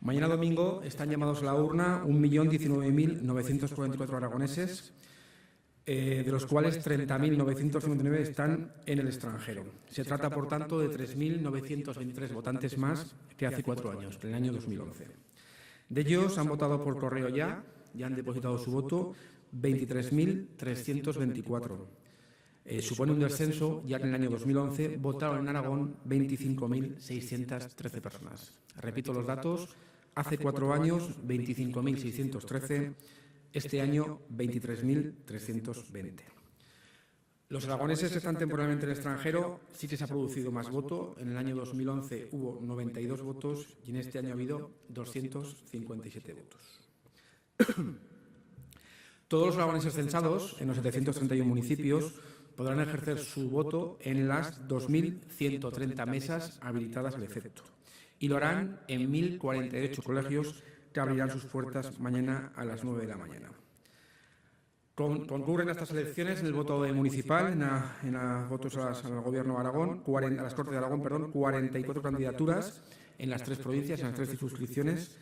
Mañana domingo están llamados a la urna 1.019.944 aragoneses, de los cuales 30.959 están en el extranjero. Se trata, por tanto, de 3.923 votantes más que hace 4 años, en el año 2011. De ellos han votado por correo ya han depositado su voto 23.324. Supone un descenso, ya que en el año 2011 votaron en Aragón 25.613 personas. Repito los datos: hace 4 años 25.613, este año 23.320. Los aragoneses que están temporalmente en el extranjero sí que se ha producido más voto. En el año 2011 hubo 92 votos y en este año ha habido 257 votos. Todos los aragoneses censados en los 731 municipios podrán ejercer su voto en las 2.130 mesas habilitadas al efecto y lo harán en 1.048 colegios que abrirán sus puertas mañana a las 9 de la mañana. Concurren a estas elecciones en el voto municipal, en los votos al Gobierno de Aragón, a las Cortes de Aragón, 44 candidaturas en las 3 provincias, en las 3 circunscripciones,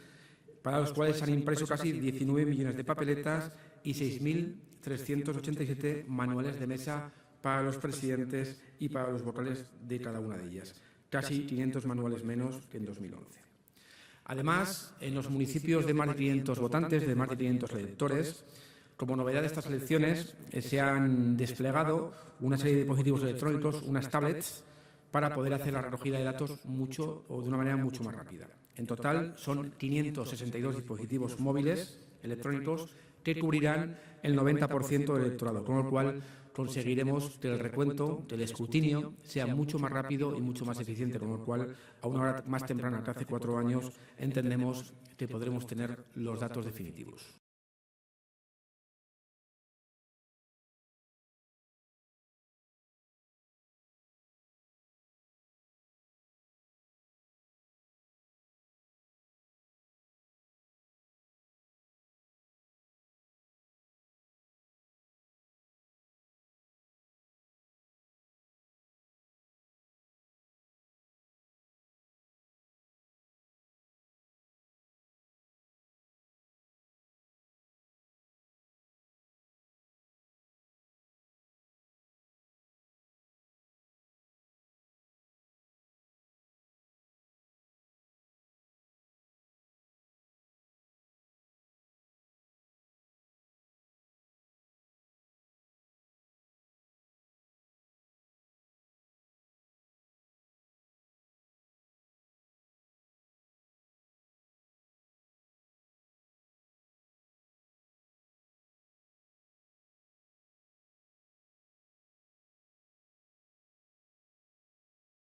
para los cuales se han impreso casi 19 millones de papeletas y 6.387 manuales de mesa para los presidentes y para los vocales de cada una de ellas, casi 500 manuales menos que en 2011. Además, en los municipios de más de 500 votantes, de más de 500 electores, como novedad de estas elecciones, se han desplegado una serie de dispositivos electrónicos, unas tablets, para poder hacer la recogida de datos de una manera mucho más rápida. En total son 562 dispositivos móviles electrónicos que cubrirán el 90% del electorado, con lo cual conseguiremos que el recuento, que el escrutinio sea mucho más rápido y mucho más eficiente, con lo cual a una hora más temprana que hace 4 años entendemos que podremos tener los datos definitivos.